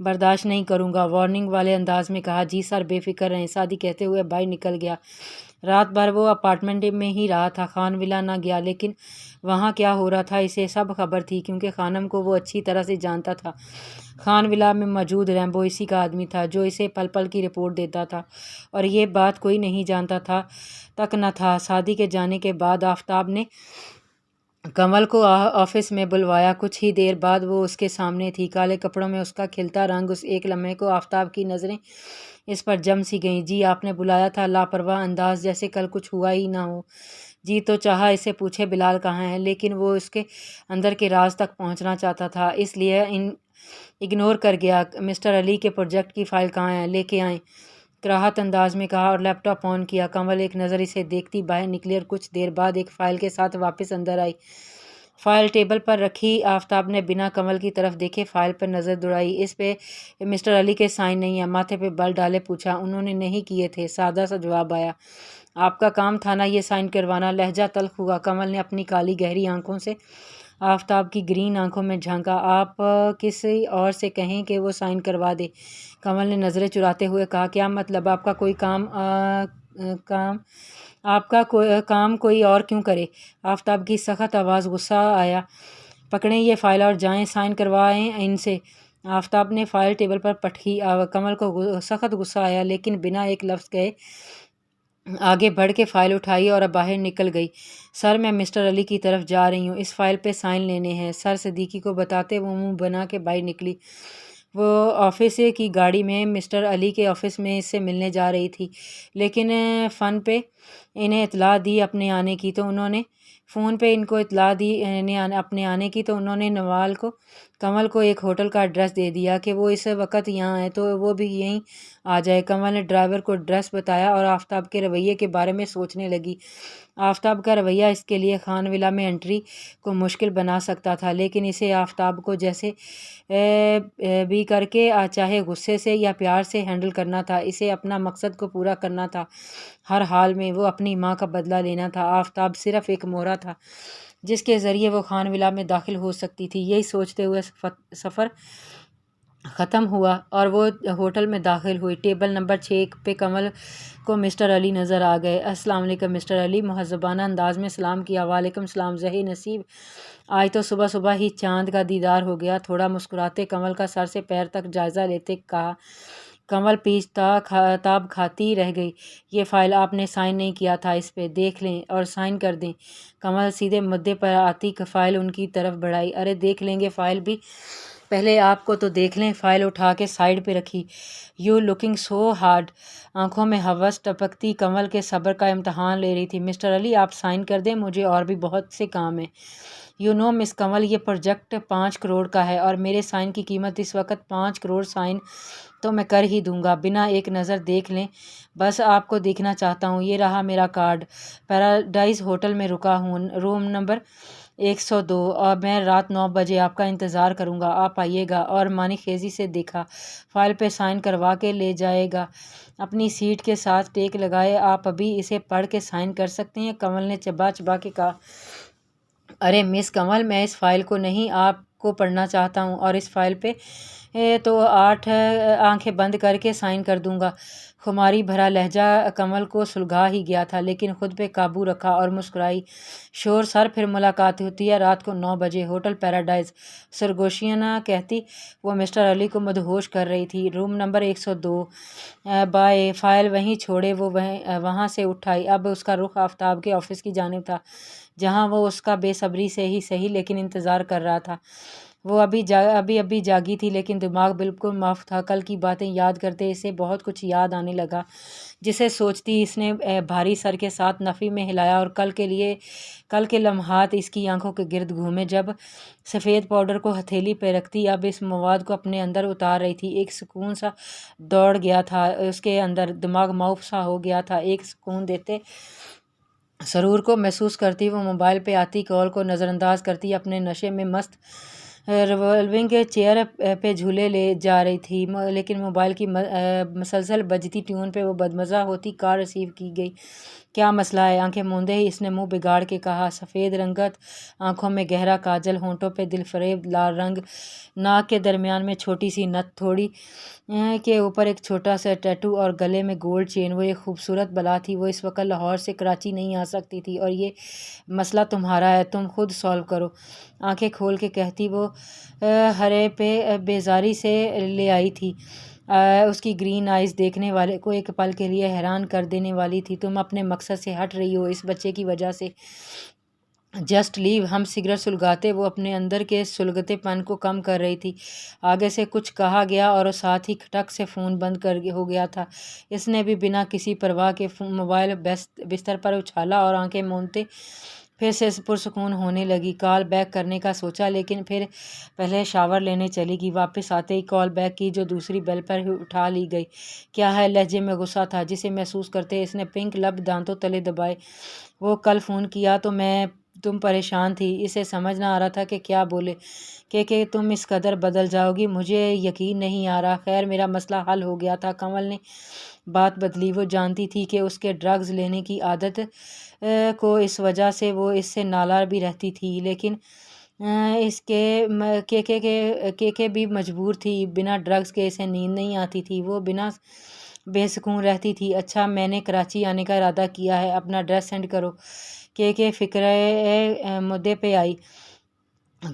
برداشت نہیں کروں گا، وارننگ والے انداز میں کہا۔ جی سر، بے فکر رہیں، سادی کہتے ہوئے بھائی نکل گیا۔ رات بھر وہ اپارٹمنٹ میں ہی رہا تھا، خان ولا نہ گیا، لیکن وہاں کیا ہو رہا تھا اسے سب خبر تھی، کیونکہ خانم کو وہ اچھی طرح سے جانتا تھا۔ خان ولا میں موجود ریمبو اسی کا آدمی تھا جو اسے پل پل کی رپورٹ دیتا تھا، اور یہ بات کوئی نہیں جانتا تھا تک نہ تھا۔ سادی کے جانے کے بعد آفتاب نے کمل کو آفس میں بلوایا۔ کچھ ہی دیر بعد وہ اس کے سامنے تھی، کالے کپڑوں میں اس کا کھلتا رنگ۔ اس ایک لمحے کو آفتاب کی نظریں اس پر جم سی گئیں۔ جی آپ نے بلایا تھا؟ لاپرواہ انداز، جیسے کل کچھ ہوا ہی نہ ہو۔ جی تو چاہا اسے پوچھے بلال کہاں ہے، لیکن وہ اس کے اندر کے راز تک پہنچنا چاہتا تھا، اس لیے اگنور کر گیا۔ مسٹر علی کے پروجیکٹ کی فائل کہاں ہے؟ لے کے آئیں، کراہت انداز میں کہا اور لیپ ٹاپ آن کیا۔ کمل ایک نظر اسے دیکھتی باہر نکلی اور کچھ دیر بعد ایک فائل کے ساتھ واپس اندر آئی۔ فائل ٹیبل پر رکھی۔ آفتاب نے بنا کمل کی طرف دیکھے فائل پر نظر دوڑائی۔ اس پہ مسٹر علی کے سائن نہیں ہیں۔ ماتھے پہ بل ڈالے پوچھا۔ انہوں نے نہیں کیے تھے، سادہ سا جواب آیا۔ آپ کا کام تھا نا یہ سائن کروانا؟ لہجہ تلخ ہوا۔ کمل نے اپنی کالی گہری آنکھوں سے آفتاب کی گرین آنکھوں میں جھانکا۔ آپ کسی اور سے کہیں کہ وہ سائن کروا دے۔ کمل نے نظریں چراتے ہوئے کہا، کیا مطلب؟ آپ کا کوئی کام کوئی اور کیوں کرے؟ آفتاب کی سخت آواز۔ غصہ آیا؟ پکڑیں یہ فائل اور جائیں سائن کروائیں ان سے۔ آفتاب نے فائل ٹیبل پر پٹکی۔ کمل کو سخت غصہ آیا، لیکن بنا ایک لفظ کہے آگے بڑھ کے فائل اٹھائی اور باہر نکل گئی۔ سر میں مسٹر علی کی طرف جا رہی ہوں، اس فائل پہ سائن لینے ہیں سر، صدیقی کو بتاتے وہ منہ بنا کے باہر نکلی۔ وہ آفس کی گاڑی میں مسٹر علی کے آفس میں اس سے ملنے جا رہی تھی، لیکن فون پہ انہیں اطلاع دی اپنے آنے کی تو انہوں نے کمل کو ایک ہوٹل کا ایڈریس دے دیا کہ وہ اس وقت یہاں ہے تو وہ بھی یہیں آ جائے۔ کمل نے ڈرائیور کو ایڈریس بتایا اور آفتاب کے رویے کے بارے میں سوچنے لگی۔ آفتاب کا رویہ اس کے لیے خان ولا میں انٹری کو مشکل بنا سکتا تھا، لیکن اسے آفتاب کو جیسے بھی کر کے، چاہے غصے سے یا پیار سے، ہینڈل کرنا تھا۔ اسے اپنا مقصد کو پورا کرنا تھا، ہر حال میں وہ اپنی ماں کا بدلہ لینا تھا۔ آفتاب صرف ایک مہرہ تھا جس کے ذریعے وہ خان ولا میں داخل ہو سکتی تھی۔ یہی سوچتے ہوئے سفر ختم ہوا اور وہ ہوٹل میں داخل ہوئی۔ ٹیبل نمبر 6 پہ کمل کو مسٹر علی نظر آ گئے۔ السلام علیکم مسٹر علی، مہذبانہ انداز میں سلام کیا۔ وعلیکم السلام، ذہی نصیب، آج تو صبح صبح ہی چاند کا دیدار ہو گیا، تھوڑا مسکراتے کمل کا سر سے پیر تک جائزہ لیتے کہا۔ کمل پیچ تاب کھاتی رہ گئی۔ یہ فائل آپ نے سائن نہیں کیا تھا، اس پہ دیکھ لیں اور سائن کر دیں۔ کمل سیدھے مدعے پر آتی فائل ان کی طرف بڑھائی۔ ارے دیکھ لیں گے فائل بھی، پہلے آپ کو تو دیکھ لیں۔ فائل اٹھا کے سائڈ پہ رکھی۔ یو لکنگ سو ہارڈ، آنکھوں میں ہوس ٹپکتی کمل کے صبر کا امتحان لے رہی تھی۔ مسٹر علی آپ سائن کر دیں، مجھے اور بھی بہت سے کام ہیں۔ یو نو مس کمل، یہ پروجیکٹ 5 کروڑ کا ہے اور میرے سائن کی قیمت اس وقت 5 کروڑ۔ سائن تو میں کر ہی دوں گا، بنا ایک نظر دیکھ لیں، بس آپ کو دیکھنا چاہتا ہوں۔ یہ رہا میرا کارڈ، پیراڈائز ہوٹل میں رکا ہوں، روم نمبر 102، اور میں رات 9 بجے آپ کا انتظار کروں گا، آپ آئیے گا۔ اور معنی خیزی سے دیکھا۔ فائل پہ سائن کروا کے لے جائے گا۔ اپنی سیٹ کے ساتھ ٹیک لگائے۔ آپ ابھی اسے پڑھ کے سائن کر سکتے ہیں؟ کمل نے چبا چبا کے کہا۔ ارے مس کمل، میں اس فائل کو نہیں، آپ کو پڑھنا چاہتا ہوں، اور اس فائل پہ تو 8 آنکھیں بند کر کے سائن کر دوں گا۔ خماری بھرا لہجہ کمل کو سلگھا ہی گیا تھا، لیکن خود پہ قابو رکھا اور مسکرائی۔ شور سر، پھر ملاقات ہوتی ہے رات کو 9 بجے، ہوٹل پیراڈائز، سرگوشیاں کہتی۔ وہ مسٹر علی کو مدہوش کر رہی تھی۔ Room number 102، bye. فائل وہیں چھوڑے وہ وہاں سے اٹھ آئی۔ اب اس کا رخ آفتاب کے آفس کی جانب تھا، جہاں وہ اس کا بے صبری سے ہی صحیح لیکن انتظار کر رہا تھا۔ وہ ابھی جاگی تھی، لیکن دماغ بالکل معاف تھا۔ کل کی باتیں یاد کرتے اسے بہت کچھ یاد آنے لگا، جسے سوچتی اس نے بھاری سر کے ساتھ نفی میں ہلایا، اور کل کے لمحات اس کی آنکھوں کے گرد گھومے جب سفید پاؤڈر کو ہتھیلی پہ رکھتی، اب اس مواد کو اپنے اندر اتار رہی تھی۔ ایک سکون سا دوڑ گیا تھا اس کے اندر، دماغ معاف سا ہو گیا تھا۔ ایک سکون دیتے سرور کو محسوس کرتی وہ موبائل پہ آتی کال کو نظر انداز کرتی اپنے نشے میں مست ریوالونگ چیئر پہ جھولے لے جا رہی تھی، لیکن موبائل کی مسلسل بجتی ٹیون پہ وہ بدمزہ ہوتی کال ریسیو کی گئی۔ کیا مسئلہ ہے؟ آنکھیں موندے ہی اس نے منہ بگاڑ کے کہا۔ سفید رنگت آنکھوں میں گہرا کاجل، ہونٹوں پہ دل فریب لال رنگ، ناک کے درمیان میں چھوٹی سی نت، تھوڑی کے اوپر ایک چھوٹا سا ٹیٹو اور گلے میں گولڈ چین۔ وہ ایک خوبصورت بلا تھی۔ وہ اس وقت لاہور سے کراچی نہیں آ سکتی تھی اور یہ مسئلہ تمہارا ہے، تم خود سالو کرو۔ آنکھیں کھول کے کہتی وہ ہرے پہ بیزاری سے لے آئی تھی۔ اس کی گرین آئیز دیکھنے والے کو ایک پل کے لیے حیران کر دینے والی تھی۔ تم اپنے مقصد سے ہٹ رہی ہو اس بچے کی وجہ سے۔ Just leave. ہم سگریٹ سلگاتے وہ اپنے اندر کے سلگتے پن کو کم کر رہی تھی۔ آگے سے کچھ کہا گیا اور ساتھ ہی کھٹک سے فون بند ہو گیا تھا۔ اس نے بھی بنا کسی پرواہ کے موبائل بستر پر اچھالا اور آنکھیں موندتے پھر سے پرسکون ہونے لگی۔ کال بیک کرنے کا سوچا لیکن پھر پہلے شاور لینے چلی گئی۔ واپس آتے ہی کال بیک کی جو دوسری بیل پر ہی اٹھا لی گئی۔ کیا ہے؟ لہجے میں غصہ تھا جسے محسوس کرتے اس نے پنک لب دانتوں تلے دبائے۔ وہ کل فون کیا تو تم پریشان تھی۔ اسے سمجھ نہ آ رہا تھا کہ کیا بولے کہ تم اس قدر بدل جاؤ گی، مجھے یقین نہیں آ رہا۔ خیر میرا مسئلہ حل ہو گیا تھا۔ کنول نے بات بدلی۔ وہ جانتی تھی کہ اس کے ڈرگز لینے کی عادت کو اس وجہ سے وہ اس سے نالا بھی رہتی تھی، لیکن اس کے بھی مجبور تھی۔ بنا ڈرگز کے اسے نیند نہیں آتی تھی، وہ بنا بے سکون رہتی تھی۔ اچھا میں نے کراچی آنے کا ارادہ کیا ہے، اپنا ایڈریس سینڈ کرو۔ فکرے مدعے پہ آئی۔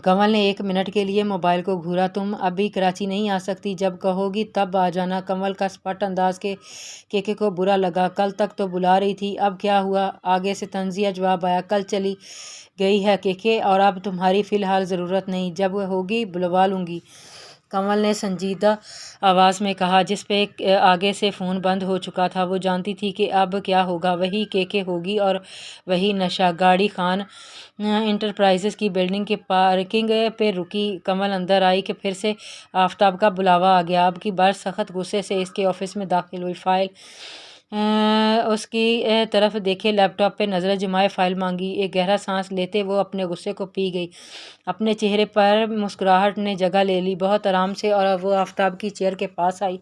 کنول نے 1 منٹ کے لیے موبائل کو گھورا۔ تم ابھی کراچی نہیں آ سکتی، جب کہو گی تب آ جانا۔ کنول کا سپٹ انداز کے کو برا لگا۔ کل تک تو بلا رہی تھی، اب کیا ہوا؟ آگے سے طنزیہ جواب آیا۔ کل چلی گئی ہے اور اب تمہاری فی الحال ضرورت نہیں، جب ہوگی بلوا لوں گی۔ کنول نے سنجیدہ آواز میں کہا جس پہ آگے سے فون بند ہو چکا تھا۔ وہ جانتی تھی کہ اب کیا ہوگا، وہی ہوگی اور وہی نشہ۔ گاڑی خان انٹرپرائزز کی بلڈنگ کے پارکنگ پہ رکی۔ کنول اندر آئی کہ پھر سے آفتاب کا بلاوا آ گیا۔ اب کی بار سخت غصے سے اس کے آفس میں داخل ہوئی۔ فائل اس کی طرف دیکھے، لیپ ٹاپ پہ نظریں جمائے فائل مانگی۔ ایک گہرا سانس لیتے وہ اپنے غصے کو پی گئی۔ اپنے چہرے پر مسکراہٹ نے جگہ لے لی بہت آرام سے، اور وہ آفتاب کی چیئر کے پاس آئی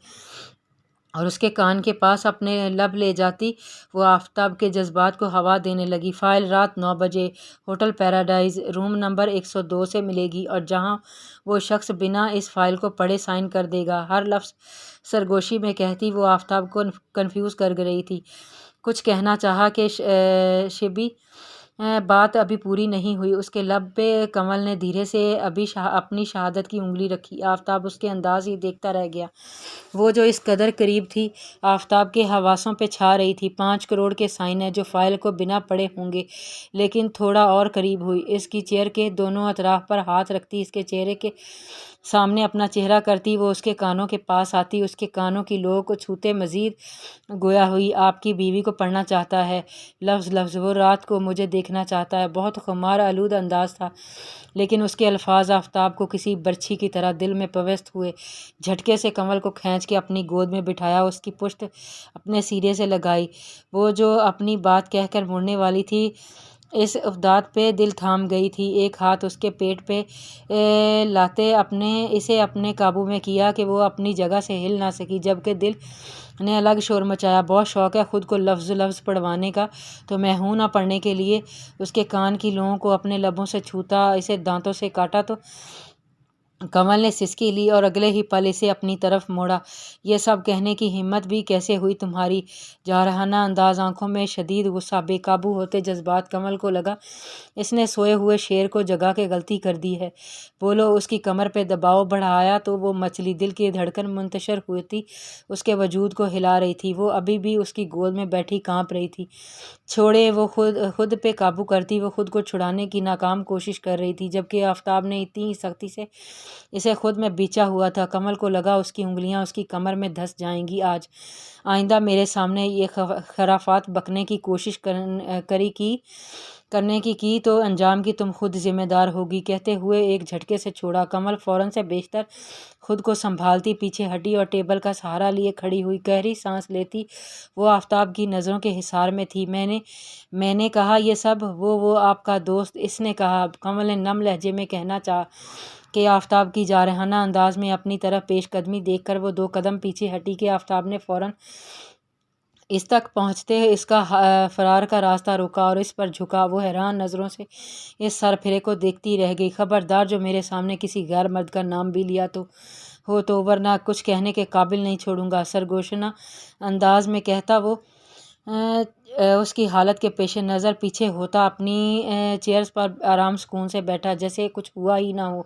اور اس کے کان کے پاس اپنے لب لے جاتی وہ آفتاب کے جذبات کو ہوا دینے لگی۔ فائل رات 9 بجے ہوٹل پیراڈائز روم نمبر 102 سے ملے گی، اور جہاں وہ شخص بنا اس فائل کو پڑھے سائن کر دے گا۔ ہر لفظ سرگوشی میں کہتی وہ آفتاب کو کنفیوز کر رہی تھی۔ کچھ کہنا چاہا کہ شبی بات ابھی پوری نہیں ہوئی۔ اس کے لب پہ کنول نے دھیرے سے اپنی شہادت کی انگلی رکھی۔ آفتاب اس کے انداز ہی دیکھتا رہ گیا۔ وہ جو اس قدر قریب تھی، آفتاب کے حواسوں پہ چھا رہی تھی۔ 5 کروڑ کے سائن ہیں جو فائل کو بنا پڑھے ہوں گے، لیکن تھوڑا اور قریب ہوئی۔ اس کی چیئر کے دونوں اطراف پر ہاتھ رکھتی، اس کے چہرے کے سامنے اپنا چہرہ کرتی، وہ اس کے کانوں کے پاس آتی، اس کے کانوں کی لو کو چھوتے مزید گویا ہوئی آپ کی بیوی کو پڑھنا چاہتا ہے لفظ وہ رات کو مجھے دیکھنا چاہتا ہے۔ بہت خمار آلود انداز تھا، لیکن اس کے الفاظ آفتاب کو کسی برچھی کی طرح دل میں پیوست ہوئے۔ جھٹکے سے کنول کو کھینچ کے اپنی گود میں بٹھایا، اس کی پشت اپنے سینے سے لگائی۔ وہ جو اپنی بات کہہ کر مڑنے والی تھی، اس افدات پہ دل تھام گئی تھی۔ ایک ہاتھ اس کے پیٹ پہ لاتے اسے اپنے قابو میں کیا کہ وہ اپنی جگہ سے ہل نہ سکی، جبکہ دل نے الگ شور مچایا۔ بہت شوق ہے خود کو لفظ پڑھوانے کا، تو میں ہوں نہ پڑھنے کے لیے۔ اس کے کان کی لوؤں کو اپنے لبوں سے چھوتا، اسے دانتوں سے کاٹا تو کنول نے سسکی لی اور اگلے ہی پل اسے اپنی طرف موڑا۔ یہ سب کہنے کی ہمت بھی کیسے ہوئی تمہاری؟ جارحانہ انداز، آنکھوں میں شدید غصہ، بے قابو ہوتے جذبات۔ کنول کو لگا اس نے سوئے ہوئے شیر کو جگا کے غلطی کر دی ہے۔ بولو۔ اس کی کمر پہ دباؤ بڑھایا تو وہ مچلی۔ دل کی دھڑکن منتشر ہوتی اس کے وجود کو ہلا رہی تھی۔ وہ ابھی بھی اس کی گود میں بیٹھی کانپ رہی تھی۔ چھوڑے۔ وہ خود پہ قابو کرتی وہ خود کو چھڑانے کی ناکام کوشش کر رہی تھی، جبکہ آفتاب نے اتنی ہی سختی سے اسے خود میں بیچا ہوا تھا۔ کنول کو لگا اس کی انگلیاں اس کی کمر میں دھس جائیں گی۔ آئندہ میرے سامنے یہ خرافات بکنے کی کوشش کرنے کی تو انجام کی تم خود ذمہ دار ہوگی۔ کہتے ہوئے ایک جھٹکے سے چھوڑا۔ کنول فوراً سے بیشتر خود کو سنبھالتی پیچھے ہٹی اور ٹیبل کا سہارا لیے کھڑی ہوئی۔ گہری سانس لیتی وہ آفتاب کی نظروں کے حصار میں تھی۔ میں نے کہا یہ سب؟ وہ آپ کا دوست، اس نے کہا۔ کنول نے نم لہجے میں کہنا چاہا کہ آفتاب کی جارحانہ انداز میں اپنی طرف پیش قدمی دیکھ کر وہ 2 قدم پیچھے ہٹی کہ آفتاب نے فوراً اس تک پہنچتے اس کا فرار کا راستہ رکا اور اس پر جھکا۔ وہ حیران نظروں سے اس سر پھرے کو دیکھتی رہ گئی۔ خبردار جو میرے سامنے کسی غیر مرد کا نام بھی لیا تو ورنہ کچھ کہنے کے قابل نہیں چھوڑوں گا، سرگوشانہ انداز میں کہتا وہ اس کی حالت کے پیش نظر پیچھے ہوتا اپنی چیئرز پر آرام سکون سے بیٹھا، جیسے کچھ ہوا ہی نہ ہو۔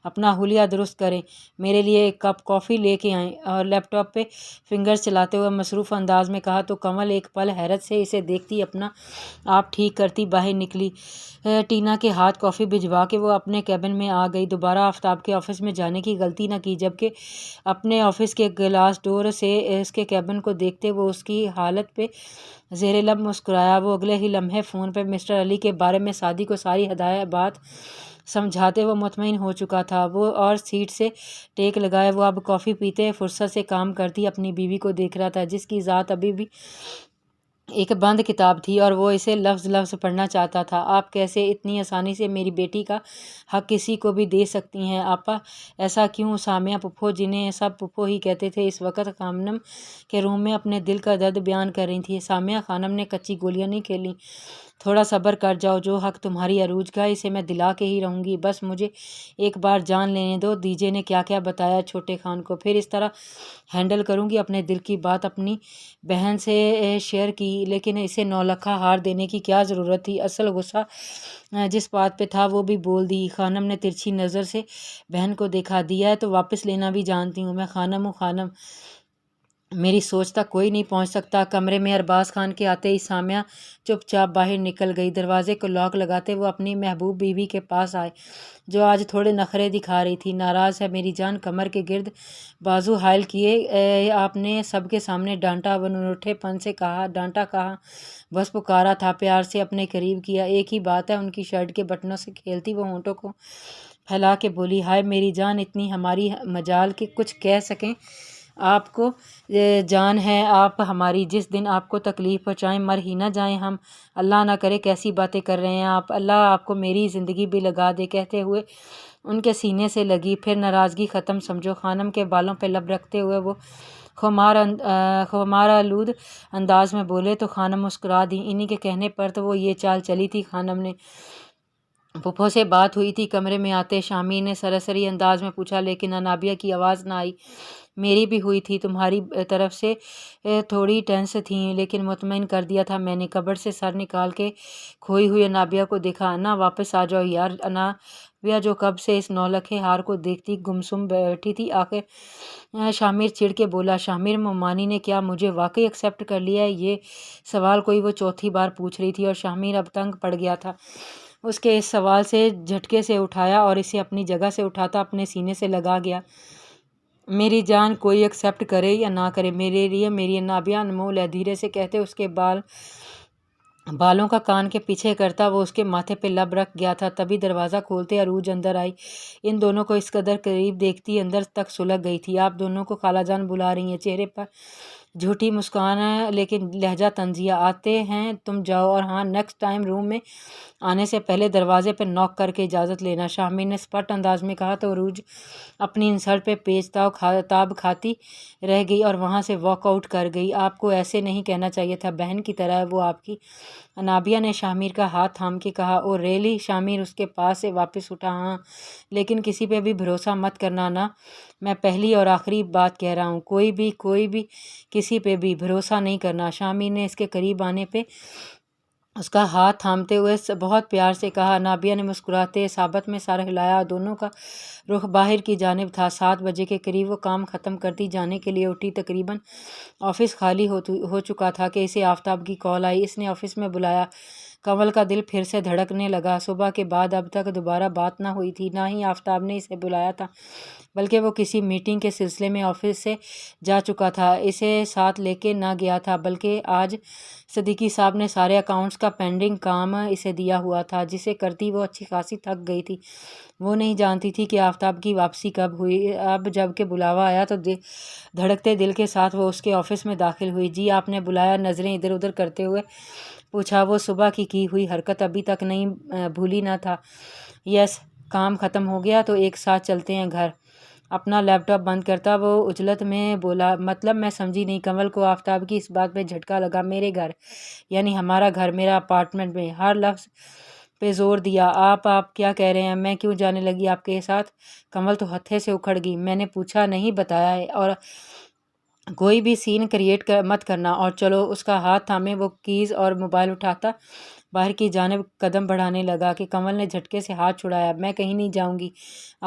اپنا حلیہ درست کریں، میرے لیے ایک کپ کافی لے کے آئیں، اور لیپ ٹاپ پہ فنگرز چلاتے ہوئے مصروف انداز میں کہا تو کنول ایک پل حیرت سے اسے دیکھتی اپنا آپ ٹھیک کرتی باہر نکلی۔ ٹینا کے ہاتھ کافی بھجوا کے وہ اپنے کیبن میں آ گئی۔ دوبارہ آفتاب کے آفس میں جانے کی غلطی نہ کی، جبکہ اپنے آفس کے گلاس ڈور سے اس کے کیبن کو دیکھتے وہ اس کی حالت پہ زیر لب مسکرایا۔ وہ اگلے ہی لمحے فون پہ مسٹر علی کے بارے میں سعدی کو ساری بات سمجھاتے وہ مطمئن ہو چکا تھا۔ وہ اور سیٹ سے ٹیک لگائے وہ اب کافی پیتے فرصت سے کام کرتی اپنی بیوی کو دیکھ رہا تھا، جس کی ذات ابھی بھی ایک بند کتاب تھی اور وہ اسے لفظ لفظ پڑھنا چاہتا تھا۔ آپ کیسے اتنی آسانی سے میری بیٹی کا حق کسی کو بھی دے سکتی ہیں آپا؟ ایسا کیوں؟ سامیہ پھپھو، جنہیں سب پھپھو ہی کہتے تھے، اس وقت خانم کے روم میں اپنے دل کا درد بیان کر رہی تھی۔ سامیہ خانم نے کچی گولیاں نہیں کھیلیں، تھوڑا صبر کر جاؤ، جو حق تمہاری عروج کا اسے میں دلا کے ہی رہوں گی، بس مجھے ایک بار جان لینے دو۔ دیجے نے کیا کیا بتایا چھوٹے خان کو، پھر اس طرح ہینڈل کروں گی۔ اپنے دل کی بات اپنی بہن سے شیئر کی، لیکن اسے نولکھا ہار دینے کی کیا ضرورت تھی؟ اصل غصہ جس بات پہ تھا وہ بھی بول دی۔ خانم نے ترچھی نظر سے بہن کو دیکھا۔ دیا ہے تو واپس لینا بھی جانتی ہوں میں۔ خانم ہوں خانم، میری سوچ تک کوئی نہیں پہنچ سکتا۔ کمرے میں ارباز خان کے آتے ہی سامیہ چپ چاپ باہر نکل گئی۔ دروازے کو لاک لگاتے وہ اپنی محبوب بیوی کے پاس آئے، جو آج تھوڑے نخرے دکھا رہی تھی۔ ناراض ہے میری جان؟ کمر کے گرد بازو حائل کیے آپ نے سب کے سامنے ڈانٹا؟ وہ انوٹھے پن سے کہا۔ ڈانٹا کہاں، بس پکارا تھا، پیار سے اپنے قریب کیا۔ ایک ہی بات ہے، ان کی شرٹ کے بٹنوں سے کھیلتی وہ ہونٹوں کو پھیلا کے بولی، ہائے میری جان، اتنی ہماری مجال کہ کچھ کہہ سکیں؟ آپ کو جان ہے آپ ہماری، جس دن آپ کو تکلیف پہنچائیں مر ہی نہ جائیں ہم۔ اللہ نہ کرے کیسی باتیں کر رہے ہیں آپ، اللہ آپ کو میری زندگی بھی لگا دے۔ کہتے ہوئے ان کے سینے سے لگی، پھر ناراضگی ختم سمجھو۔ خانم کے بالوں پہ لب رکھتے ہوئے وہ خمار آلود انداز میں بولے تو خانم مسکرا دی۔ انہی کے کہنے پر تو وہ یہ چال چلی تھی۔ خانم نے پھپھو سے بات ہوئی تھی؟ کمرے میں آتے شامیر نے سرسری انداز میں پوچھا، لیکن انابیہ کی آواز نہ آئی۔ میری بھی ہوئی تھی، تمہاری طرف سے تھوڑی ٹینس تھیں، لیکن مطمئن کر دیا تھا میں نے۔ کبر سے سر نکال کے کھوئی ہوئی انابیہ کو دیکھا۔ انا واپس آ جاؤ یار۔ انابیہ جو کب سے اس نولکھے ہار کو دیکھتی گمسم بیٹھی تھی، آخر شامر چڑ کے بولا، شامر مومانی نے کیا مجھے واقعی ایکسیپٹ کر لیا ہے؟ یہ سوال کوئی وہ چوتھی بار پوچھ رہی تھی اور شامر اب تنگ پڑ گیا تھا۔ اس کے اس سوال سے جھٹکے سے اٹھایا اور اسے اپنی جگہ سے اٹھاتا اپنے سینے سے لگا گیا۔ میری جان، کوئی ایکسیپٹ کرے یا نہ کرے، میرے لیے میری انابیہ انمول ہے، دھیرے سے کہتے اس کے بالوں کا کان کے پیچھے کرتا وہ اس کے ماتھے پہ لب رکھ گیا تھا۔ تبھی دروازہ کھولتے عروج اندر آئی۔ ان دونوں کو اس قدر قریب دیکھتی اندر تک سلگ گئی تھی۔ آپ دونوں کو خالہ جان بلا رہی ہیں۔ چہرے پر جھوٹی مسکان لیکن لہجہ طنزیہ، آتے ہیں تم جاؤ، اور ہاں نیکسٹ ٹائم روم میں آنے سے پہلے دروازے پہ نوک کر کے اجازت لینا، شامر نے سپٹ انداز میں کہا تو عروج اپنی انسلٹ پہ پیچ تاب کھاتی رہ گئی اور وہاں سے واک آؤٹ کر گئی۔ آپ کو ایسے نہیں کہنا چاہیے تھا، بہن کی طرح ہے وہ آپ کی۔ انابیہ نے شامر کا ہاتھ تھام کے کہا۔ او ریئلی؟ شامر اس کے پاس سے واپس اٹھا۔ ہاں، لیکن کسی پہ بھی بھروسہ مت کرنا نا، میں پہلی اور آخری بات کہہ رہا ہوں، کوئی بھی کسی پہ بھی بھروسہ نہیں کرنا۔ شامر نے اس کے قریب آنے پہ اس کا ہاتھ تھامتے ہوئے بہت پیار سے کہا۔ انابیہ نے مسکراتے ثابت میں سر ہلایا۔ دونوں کا رخ باہر کی جانب تھا۔ 7 بجے کے قریب وہ کام ختم کرتی جانے کے لیے اٹھی۔ تقریباً آفس خالی ہو چکا تھا کہ اسے آفتاب کی کال آئی۔ اس نے آفس میں بلایا۔ کنول کا دل پھر سے دھڑکنے لگا۔ صبح کے بعد اب تک دوبارہ بات نہ ہوئی تھی، نہ ہی آفتاب نے اسے بلایا تھا، بلکہ وہ کسی میٹنگ کے سلسلے میں آفس سے جا چکا تھا۔ اسے ساتھ لے کے نہ گیا تھا، بلکہ آج صدیقی صاحب نے سارے اکاؤنٹس کا پینڈنگ کام اسے دیا ہوا تھا، جسے کرتی وہ اچھی خاصی تھک گئی تھی۔ وہ نہیں جانتی تھی کہ آفتاب کی واپسی کب ہوئی۔ اب جب کہ بلاوا آیا تو دھڑکتے دل کے ساتھ وہ اس کے آفس میں داخل ہوئی۔ جی آپ نے بلایا؟ نظریں ادھر ادھر کرتے ہوئے پوچھا۔ وہ صبح کی ہوئی حرکت ابھی تک نہیں بھولی نہ تھا۔ یس، کام ختم ہو گیا تو ایک ساتھ چلتے ہیں گھر۔ اپنا لیپ ٹاپ بند کرتا وہ اجلت میں بولا، مطلب میں سمجھی نہیں۔ کمل کو آفتاب کی اس بات پہ جھٹکا لگا۔ میرے گھر یعنی ہمارا گھر، میرا اپارٹمنٹ میں ہر لفظ پہ زور دیا۔ آپ کیا کہہ رہے ہیں؟ میں کیوں جانے لگی آپ کے ساتھ؟ کمل تو ہتھے سے اکھڑ گئی۔ میں نے پوچھا نہیں بتایا ہے، اور کوئی بھی سین کریٹ مت کرنا۔ اور چلو۔ اس کا ہاتھ تھامے وہ کیز اور موبائل اٹھاتا باہر کی جانب قدم بڑھانے لگا کہ کمل نے جھٹکے سے ہاتھ چھڑایا۔ میں کہیں نہیں جاؤں گی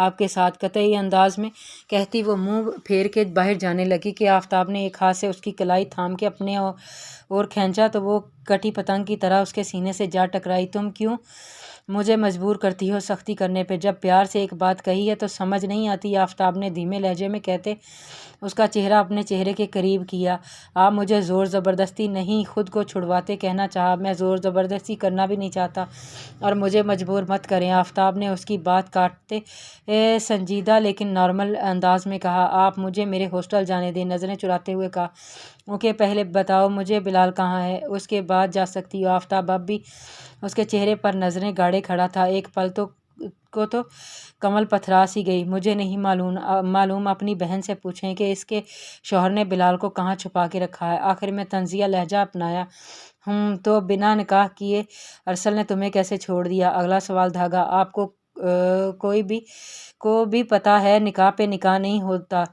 آپ کے ساتھ، قطعی انداز میں کہتی وہ منہ پھیر کے باہر جانے لگی کہ آفتاب نے ایک ہاتھ سے اس کی کلائی تھام کے اپنے اور کھینچا تو وہ کٹی پتنگ کی طرح اس کے سینے سے جا ٹکرائی۔ تم کیوں مجھے مجبور کرتی ہو سختی کرنے پہ؟ جب پیار سے ایک بات کہی ہے تو سمجھ نہیں آتی؟ آفتاب نے دھیمے لہجے میں کہتے اس کا چہرہ اپنے چہرے کے قریب کیا۔ آپ مجھے زور زبردستی نہیں، خود کو چھڑواتے کہنا چاہا۔ میں زور زبردستی کرنا بھی نہیں چاہتا، اور مجھے مجبور مت کریں۔ آفتاب نے اس کی بات کاٹتے سنجیدہ لیکن نارمل انداز میں کہا۔ آپ مجھے میرے ہاسٹل جانے دیں۔ نظریں چراتے ہوئے کہا۔ اوکے، پہلے بتاؤ مجھے بلال کہاں ہے؟ اس کے بعد جا سکتی ہو۔ آفتاب اب بھی اس کے چہرے پر نظریں گاڑے کھڑا تھا۔ ایک پل کو تو کمل پتھرا سی گئی۔ مجھے نہیں معلوم، اپنی بہن سے پوچھیں کہ اس کے شوہر نے بلال کو کہاں چھپا کے رکھا ہے۔ آخر میں طنزیہ لہجہ اپنایا۔ تو بنا نکاح کیے ارسل نے تمہیں کیسے چھوڑ دیا؟ اگلا سوال دھاگا۔ آپ کو بھی پتہ ہے نکاح پہ نکاح نہیں ہوتا۔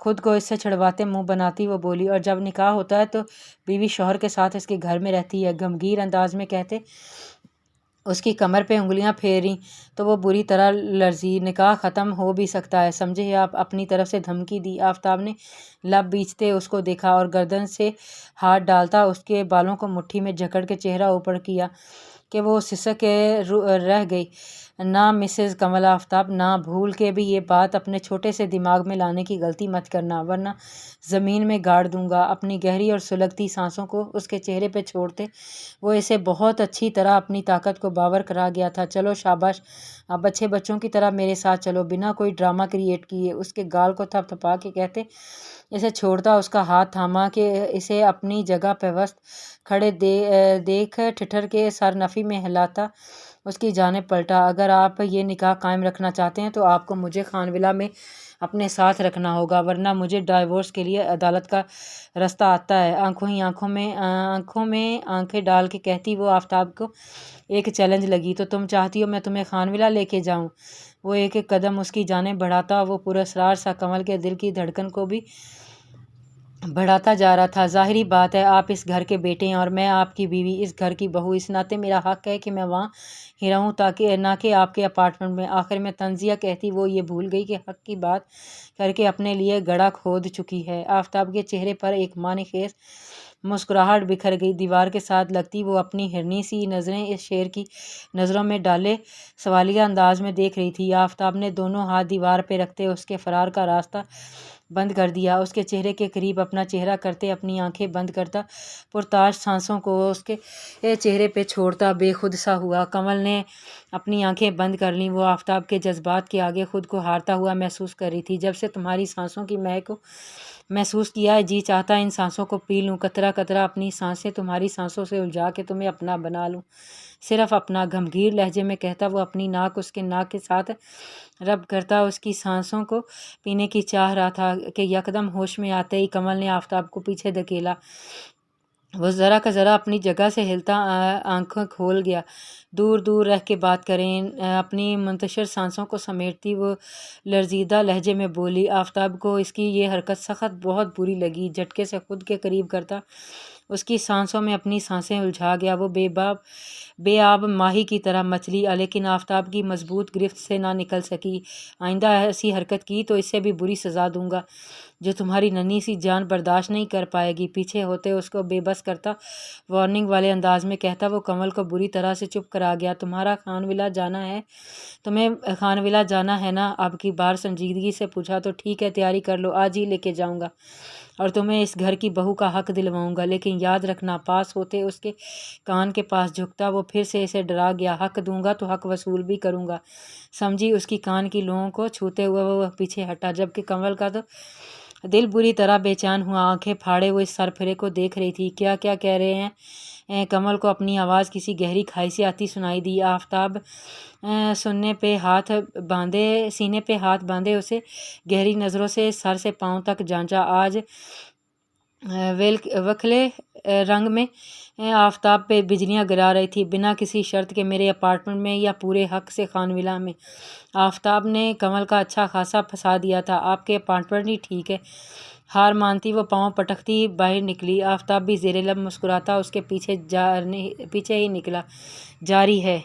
خود کو اس سے چھڑواتے منہ بناتی وہ بولی، اور جب نکاح ہوتا ہے تو بیوی شوہر کے ساتھ اس کے گھر میں رہتی ہے۔ گمگیر انداز میں کہتے اس کی کمر پہ انگلیاں پھیریں تو وہ بری طرح لرزی۔ نکاح ختم ہو بھی سکتا ہے، سمجھے آپ؟ اپنی طرف سے دھمکی دی۔ آفتاب نے لب بیچتے اس کو دیکھا اور گردن سے ہاتھ ڈالتا اس کے بالوں کو مٹھی میں جکڑ کے چہرہ اوپر کیا کہ وہ سسک کے رہ گئی۔ نہ مسز کمل آفتاب، نہ بھول کے بھی یہ بات اپنے چھوٹے سے دماغ میں لانے کی غلطی مت کرنا، ورنہ زمین میں گاڑ دوں گا۔ اپنی گہری اور سلگتی سانسوں کو اس کے چہرے پہ چھوڑتے وہ اسے بہت اچھی طرح اپنی طاقت کو باور کرا گیا تھا۔ چلو شاباش، اب اچھے بچوں کی طرح میرے ساتھ چلو۔ بنا کوئی ڈرامہ کریٹ کیے اس کے گال کو تھپ تھپا کے کہتے اسے چھوڑتا اس کا ہاتھ تھاما کہ اسے اپنی جگہ پہ وسط کھڑے دیکھ ٹھٹر کے سر نفی میں ہلاتا اس کی جانب پلٹا۔ اگر آپ یہ نکاح قائم رکھنا چاہتے ہیں تو آپ کو مجھے خان ولا میں اپنے ساتھ رکھنا ہوگا، ورنہ مجھے ڈائیورس کے لیے عدالت کا رستہ آتا ہے۔ آنکھوں میں آنکھیں ڈال کے کہتی وہ آفتاب کو ایک چیلنج لگی۔ تو تم چاہتی ہو میں تمہیں خان ولا لے کے جاؤں؟ وہ ایک ایک قدم اس کی جانب بڑھاتا وہ پراسرار سا کمل کے دل کی دھڑکن کو بھی بڑھاتا جا رہا تھا۔ ظاہری بات ہے آپ اس گھر کے بیٹے ہیں اور میں آپ کی بیوی، اس گھر کی بہو، اس ناطے میرا حق ہے کہ میں وہاں ہی رہوں نہ کہ آپ کے اپارٹمنٹ میں۔ آخر میں طنزیہ کہتی وہ یہ بھول گئی کہ حق کی بات کر کے اپنے لیے گڑھا کھود چکی ہے۔ آفتاب کے چہرے پر ایک معنی خیز مسکراہٹ بکھر گئی۔ دیوار کے ساتھ لگتی وہ اپنی ہرنی سی نظریں اس شیر کی نظروں میں ڈالے سوالیہ انداز میں دیکھ رہی تھی۔ آفتاب نے دونوں ہاتھ دیوار پہ رکھتے اس کے فرار کا راستہ بند کر دیا۔ اس کے چہرے کے قریب اپنا چہرہ کرتے اپنی آنکھیں بند کرتا پرتاش سانسوں کو اس کے چہرے پہ چھوڑتا بے خود سا ہوا۔ کمل نے اپنی آنکھیں بند کر لیں۔ وہ آفتاب کے جذبات کے آگے خود کو ہارتا ہوا محسوس کر رہی تھی۔ جب سے تمہاری سانسوں کی مہک کو محسوس کیا ہے جی چاہتا ہے ان سانسوں کو پی لوں، قطرہ قطرہ اپنی سانسیں تمہاری سانسوں سے الجھا کے تمہیں اپنا بنا لوں، صرف اپنا۔ گھمگیر لہجے میں کہتا وہ اپنی ناک اس کے ناک کے ساتھ رب کرتا اس کی سانسوں کو پینے کی چاہ رہا تھا کہ یکدم ہوش میں آتے ہی کمل نے آفتاب کو پیچھے دھکیلا۔ وہ ذرا کا ذرا اپنی جگہ سے ہلتا آنکھیں کھول گیا۔ دور دور رہ کے بات کریں۔ اپنی منتشر سانسوں کو سمیٹتی وہ لرزیدہ لہجے میں بولی۔ آفتاب کو اس کی یہ حرکت سخت بہت بری لگی۔ جھٹکے سے خود کے قریب کرتا اس کی سانسوں میں اپنی سانسیں الجھا گیا۔ وہ بے آب ماہی کی طرح مچلی، لیکن آفتاب کی مضبوط گرفت سے نہ نکل سکی۔ آئندہ ایسی حرکت کی تو اس سے بھی بری سزا دوں گا جو تمہاری ننھی سی جان برداشت نہیں کر پائے گی۔ پیچھے ہوتے اس کو بے بس کرتا وارننگ والے انداز میں کہتا وہ کمل کو بری طرح سے چپ کرا گیا۔ تمہیں خان ولا جانا ہے نا؟ اب کی بار سنجیدگی سے پوچھا۔ تو ٹھیک ہے، تیاری کر لو، آج ہی لے کے جاؤں گا اور تمہیں اس گھر کی بہو کا حق دلواؤں گا، لیکن یاد رکھنا۔ پاس ہوتے اس کے کان کے پاس جھکتا وہ پھر سے اسے ڈرا گیا۔ حق دوں گا تو حق وصول بھی کروں گا، سمجھی؟ اس کی کان کی لوؤں کو چھوتے ہوئے وہ پیچھے ہٹا، جبکہ کمل کا تو دل بری طرح بے چین ہوا۔ آنکھیں پھاڑے وہ اس سر پھرے کو دیکھ رہی تھی۔ کیا کہہ رہے ہیں کمل کو اپنی آواز کسی گہری کھائی سے آتی سنائی دی۔ آفتاب سینے پہ ہاتھ باندھے اسے گہری نظروں سے سر سے پاؤں تک جانچا۔ آج وکھلے رنگ میں آفتاب پہ بجلیاں گرا رہی تھی، بنا کسی شرط کے، میرے اپارٹمنٹ میں یا پورے حق سے خان ولا میں۔ آفتاب نے کمل کا اچھا خاصا پھنسا دیا تھا۔ آپ کے اپارٹمنٹ ہی ٹھیک ہے۔ ہار مانتی وہ پاؤں پٹکتی باہر نکلی۔ آفتاب بھی زیر لب مسکراتا اس کے پیچھے ہی نکلا۔ جاری ہے